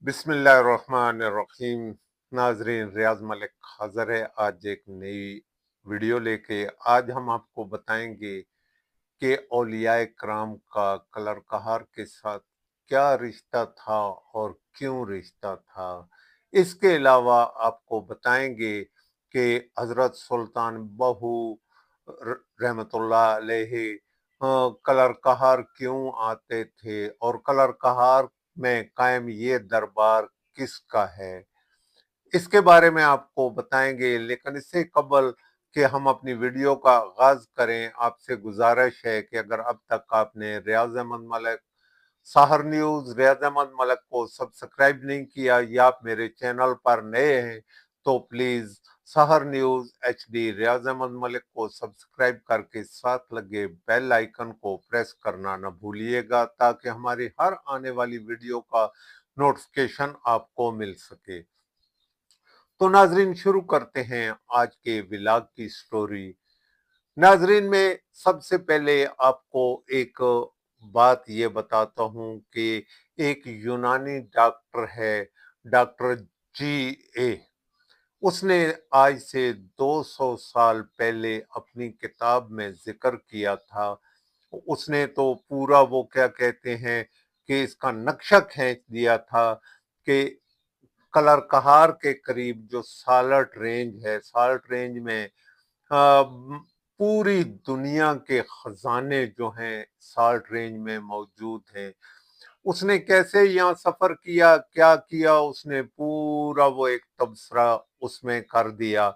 बिस्मिल्लाहिर्रहमानिर्रहीम। नाजरीन, रियाज मलिक हाजिर है आज एक नई वीडियो लेके। आज हम आपको बताएंगे कि औलियाए कराम का कलर कहार के साथ क्या रिश्ता था और क्यों रिश्ता था। इसके अलावा आपको बताएंगे कि हजरत सुल्तान बहू रहमतुल्लाह अलैहि कलर कहार क्यों आते थे और कलर कहार में कायम ये दरबार किसका है, इसके बारे में आपको बताएंगे। लेकिन इससे कबल कि हम अपनी वीडियो का आगाज करें, आपसे गुजारिश है कि अगर अब तक आपने रियाज अहमद मलिक साहर न्यूज रियाज अहमद मलिक को सब्सक्राइब नहीं किया या आप मेरे चैनल पर नए हैं तो प्लीज साहर न्यूज HD रियाज अहमद मलिक को सब्सक्राइब करके साथ लगे बेल आइकन को प्रेस करना न भूलिएगा, ताकि हमारी हर आने वाली वीडियो का नोटिफिकेशन आपको मिल सके। तो नाजरीन, शुरू करते हैं आज के व्लॉग की स्टोरी। नाजरीन, में सबसे पहले आपको एक बात ये बताता हूँ कि एक यूनानी डॉक्टर है, डॉक्टर G.A। उसने आज से 200 साल पहले अपनी किताब में जिक्र किया था। उसने तो पूरा वो क्या कहते हैं कि इसका नक्शा खींच दिया था कि कलर कहार के करीब जो सालट रेंज है, सालट रेंज में पूरी दुनिया के खजाने जो हैं साल्ट रेंज में मौजूद हैं। उसने कैसे यहाँ सफर किया, क्या किया, उसने पूरा वो एक तबसरा उसमें कर दिया।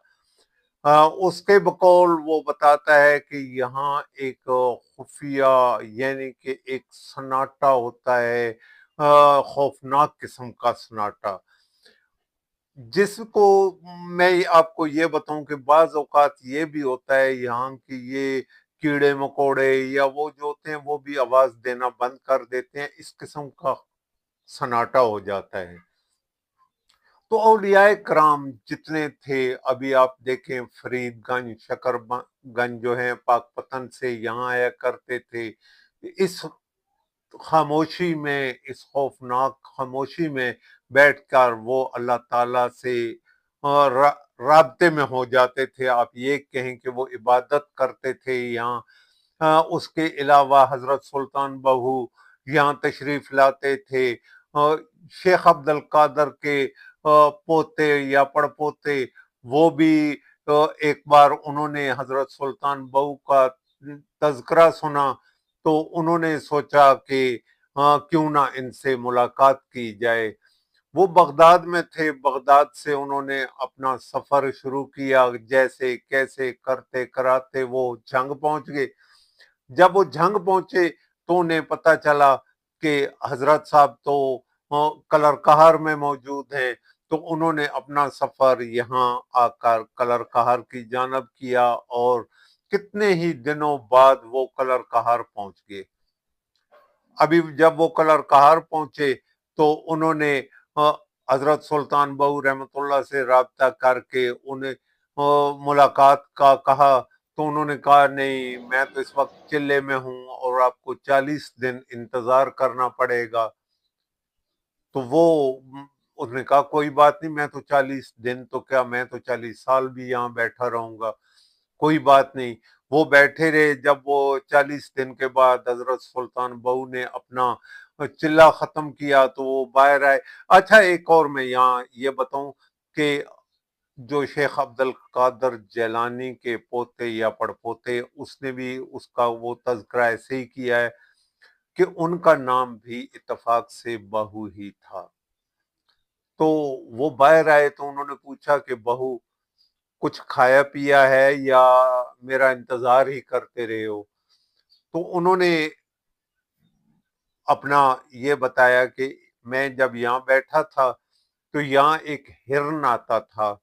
उसके बकौल वो बताता है कि यहाँ एक खुफिया यानी कि एक सन्नाटा होता है, खौफनाक किस्म का सन्नाटा, जिसको मैं आपको ये बताऊं कि बाज औकात ये भी होता है यहाँ की ये कीड़े मकोड़े या वो जो होते हैं वो भी आवाज देना बंद कर देते हैं, इस किस्म का सन्नाटा हो जाता है। तो औलियाए कराम जितने थे, अभी आप देखें फरीदगंज शकरगंज जो है पाकपतन से यहाँ आया करते थे। इस खामोशी में, इस खौफनाक खामोशी में बैठकर वो अल्लाह ताला से राब्ते में हो जाते थे। आप ये कहें कि वो इबादत करते थे यहाँ। उसके अलावा हजरत सुल्तान बहू यहाँ तशरीफ लाते थे। शेख अब्दुल कादर के पोते या पड़पोते वो भी एक बार उन्होंने हजरत सुल्तान बहू का तज़किरा सुना तो उन्होंने सोचा कि क्यों ना इनसे मुलाकात की जाए। वो बगदाद में थे, बगदाद से उन्होंने अपना सफर शुरू किया। जैसे कैसे करते कराते वो झंग पहुंच गए। जब वो झंग पहुंचे तो उन्हें पता चला कि हजरत साहब तो कलर कहार में मौजूद हैं। तो उन्होंने अपना सफर यहाँ आकर कलर कहार की जानब किया और कितने ही दिनों बाद वो कलर कहार पहुंच गए। अभी जब वो कलर कहार पहुंचे तो उन्होंने हजरत सुल्तान बहू रहमतुल्लाह से राब्ता करके उन्हें मुलाकात का कहा। तो उन्होंने कहा नहीं, मैं तो इस वक्त चिल्ले में हूं और आपको 40 दिन इंतजार करना पड़ेगा। तो वो उसने कहा कोई बात नहीं, मैं तो 40 दिन तो क्या, मैं तो 40 साल भी यहाँ बैठा रहूंगा, कोई बात नहीं। वो बैठे रहे। जब वो 40 दिन के बाद हजरत सुल्तान बहू ने अपना चिल्ला खत्म किया तो वो बाहर आए। अच्छा, एक और मैं यहाँ ये बताऊं कि जो शेख अब्दुल कादर जैलानी के पोते या पड़पोते, उसने भी उसका वो तज़किरा ऐसे ही किया है कि उनका नाम भी इत्तेफाक से बहू ही था। तो वो बाहर आए तो उन्होंने पूछा कि बहू, कुछ खाया पिया है या मेरा इंतजार ही करते रहे हो। तो उन्होंने अपना ये बताया कि मैं जब यहाँ बैठा था तो यहाँ एक हिरन आता था।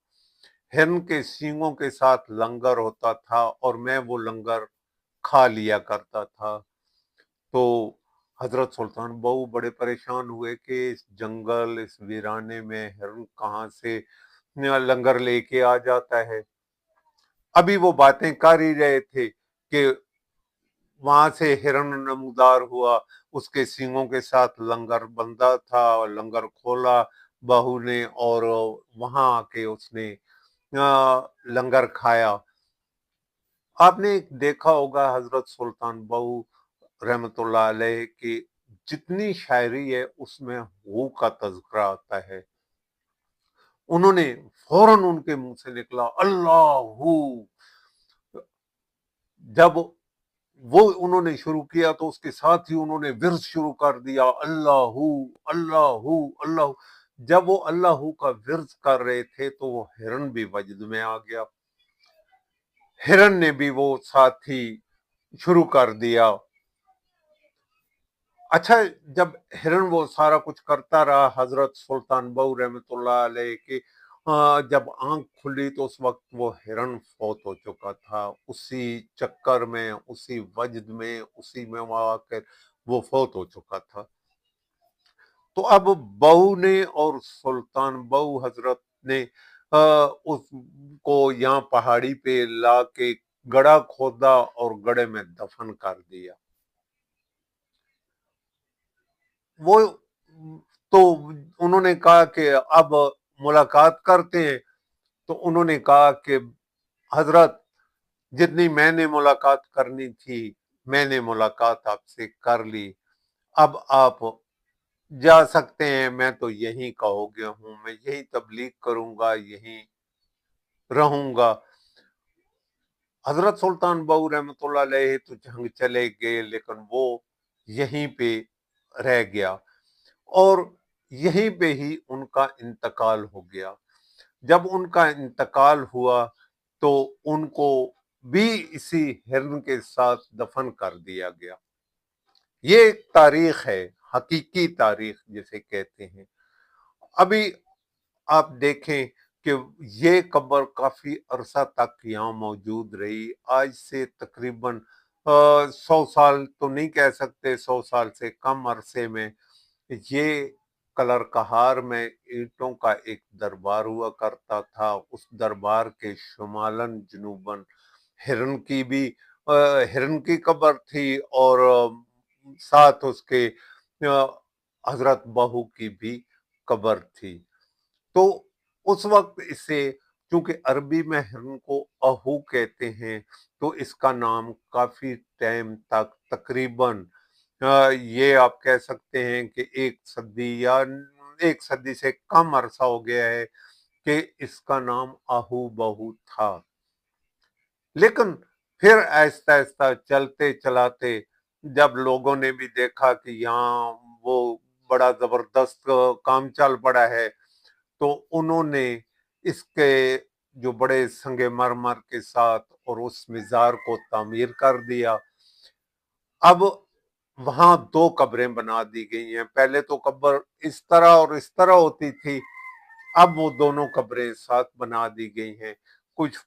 हिरन के सींगों के साथ लंगर होता था और मैं वो लंगर खा लिया करता था। तो हजरत सुल्तान बहू बड़े परेशान हुए कि इस जंगल, इस वीराने में हिरन कहाँ से लंगर लेके आ जाता है। अभी वो बातें कर ही रहे थे कि वहां से हिरन नमूदार हुआ। उसके सींगों के साथ लंगर बंधा था, लंगर खोला बहू ने और वहां आके उसने लंगर खाया। आपने देखा होगा हजरत सुल्तान बहू रहमतुल्लाह अलैह की जितनी शायरी है उसमें हू का तज़किरा आता है। उन्होंने फौरन उनके मुंह से निकला अल्लाह हू। जब वो उन्होंने शुरू किया तो उसके साथ ही उन्होंने विर्द शुरू कर दिया अल्लाहू अल्लाहू अल्लाह। जब वो अल्लाहू का विर्द कर रहे थे तो वो हिरन भी वजद में आ गया, हिरन ने भी वो साथ ही शुरू कर दिया। अच्छा, जब हिरन वो सारा कुछ करता रहा, हजरत सुल्तान बहू रहमतुल्लाह अलैह की जब आंख खुली तो उस वक्त वो हिरन फौत हो चुका था। उसी चक्कर में, उसी वजद में, उसी में वो आकर वो फौत हो चुका था। तो अब बहू ने और सुल्तान बहू हजरत ने उसको यहाँ पहाड़ी पे ला के गड़ा खोदा और गड़े में दफन कर दिया। वो तो उन्होंने कहा कि अब मुलाकात करते हैं। तो उन्होंने कहा कि हजरत, जितनी मैंने मुलाकात करनी थी मैंने मुलाकात आपसे कर ली, अब आप जा सकते हैं। मैं तो यहीं का हो गया हूं, मैं यही तबलीग करूंगा, यहीं रहूंगा। हजरत सुल्तान बहू रहमतुल्लाह अलैह तो जंग चले गए, लेकिन वो यहीं पे रह गया और यहीं पे ही उनका इंतकाल हो गया। जब उनका इंतकाल हुआ तो उनको भी इसी हिरन के साथ दफन कर दिया गया। ये एक तारीख है, हकीकी तारीख जिसे कहते हैं। अभी आप देखें कि ये कब्र काफी अरसा तक यहाँ मौजूद रही। आज से तकरीबन 100 साल तो नहीं कह सकते, 100 साल से कम अरसे में ये कलर कहार में ईंटों का एक दरबार हुआ करता था। उस दरबार के शुमालन जुनूबन हिरन की भी हिरन की कब्र थी और साथ उसके हजरत बहू की भी कब्र थी। तो उस वक्त इसे, क्योंकि अरबी में हिरन को अहू कहते हैं, तो इसका नाम काफी टाइम तक तकरीबन ये आप कह सकते हैं कि 1 सदी या 1 सदी से कम अरसा हो गया है कि इसका नाम आहू बहू था। लेकिन फिर आहिस्ता आहिस्ता चलते चलाते जब लोगों ने भी देखा कि यहाँ वो बड़ा जबरदस्त काम चल पड़ा है, तो उन्होंने इसके जो बड़े संगे मरमर के साथ और उस मिजार को तामीर कर दिया। अब वहां 2 कब्रें बना दी गई हैं। पहले तो कब्र इस तरह और इस तरह होती थी, अब वो दोनों कब्रें साथ बना दी गई हैं। कुछ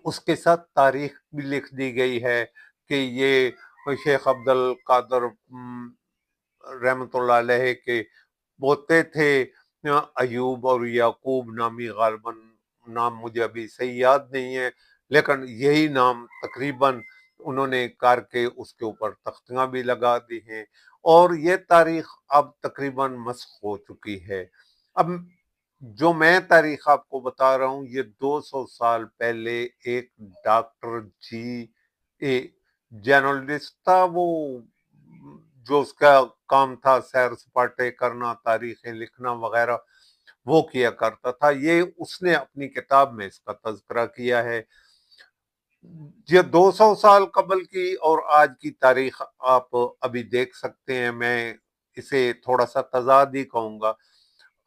उसके साथ तारीख भी लिख दी गई है कि ये शेख अब्दुल कादर रहमतुल्लाह अलैह के पोते थे अयूब और याकूब नामी, गालबन नाम मुझे अभी सही याद नहीं है, लेकिन यही नाम तकरीबन उन्होंने करके उसके ऊपर तख्तियां भी लगा दी हैं और ये तारीख अब तकरीबन मस्ख हो चुकी है। अब जो मैं तारीख आपको बता रहा हूँ ये 200 साल पहले एक डॉक्टर जी ए जर्नलिस्ट था, वो जो उसका काम था सैर सपाटे करना, तारीखें लिखना वगैरह, वो किया करता था। ये उसने अपनी किताब में इसका तज़किरा किया है। ये 200 साल कबल की और आज की तारीख आप अभी देख सकते हैं। मैं इसे थोड़ा सा तजाद ही कहूंगा।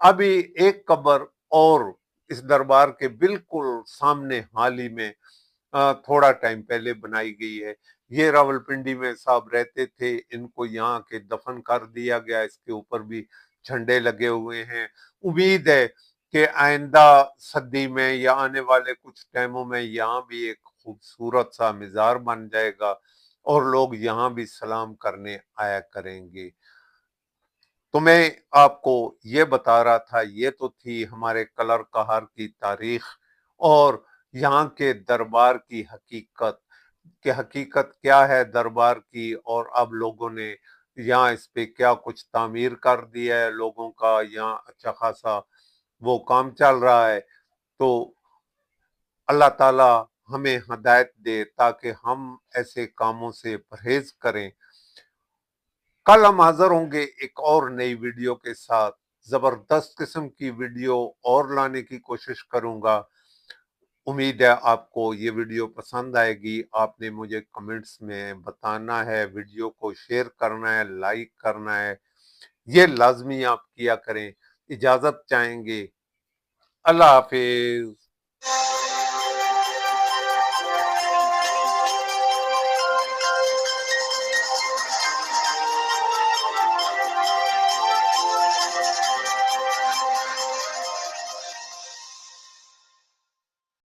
अभी एक कब्र और इस दरबार के बिल्कुल सामने हाल ही में थोड़ा टाइम पहले बनाई गई है। ये रावलपिंडी में साहब रहते थे, इनको यहाँ के दफन कर दिया गया। इसके ऊपर भी झंडे लगे हुए हैं। उम्मीद है कि आइंदा सदी में या आने वाले कुछ टाइमों में यहाँ भी एक खूबसूरत सा मिजार बन जाएगा और लोग यहाँ भी सलाम करने आया करेंगे। तो मैं आपको ये बता रहा था, ये तो थी हमारे कलर कहार की तारीख और यहाँ के दरबार की हकीकत कि हकीकत क्या है दरबार की, और अब लोगों ने यहाँ इस पे क्या कुछ तामीर कर दिया है लोगों का, यहाँ अच्छा खासा वो काम चल रहा है। तो अल्लाह ताला हमें हदायत दे ताकि हम ऐसे कामों से परहेज करें। कल हम हाजिर होंगे एक और नई वीडियो के साथ। जबरदस्त किस्म की वीडियो और लाने की कोशिश करूंगा। उम्मीद है आपको ये वीडियो पसंद आएगी। आपने मुझे कमेंट्स में बताना है, वीडियो को शेयर करना है, लाइक करना है, ये लाजमी आप किया करें। इजाजत चाहेंगे। अल्लाह हाफिज।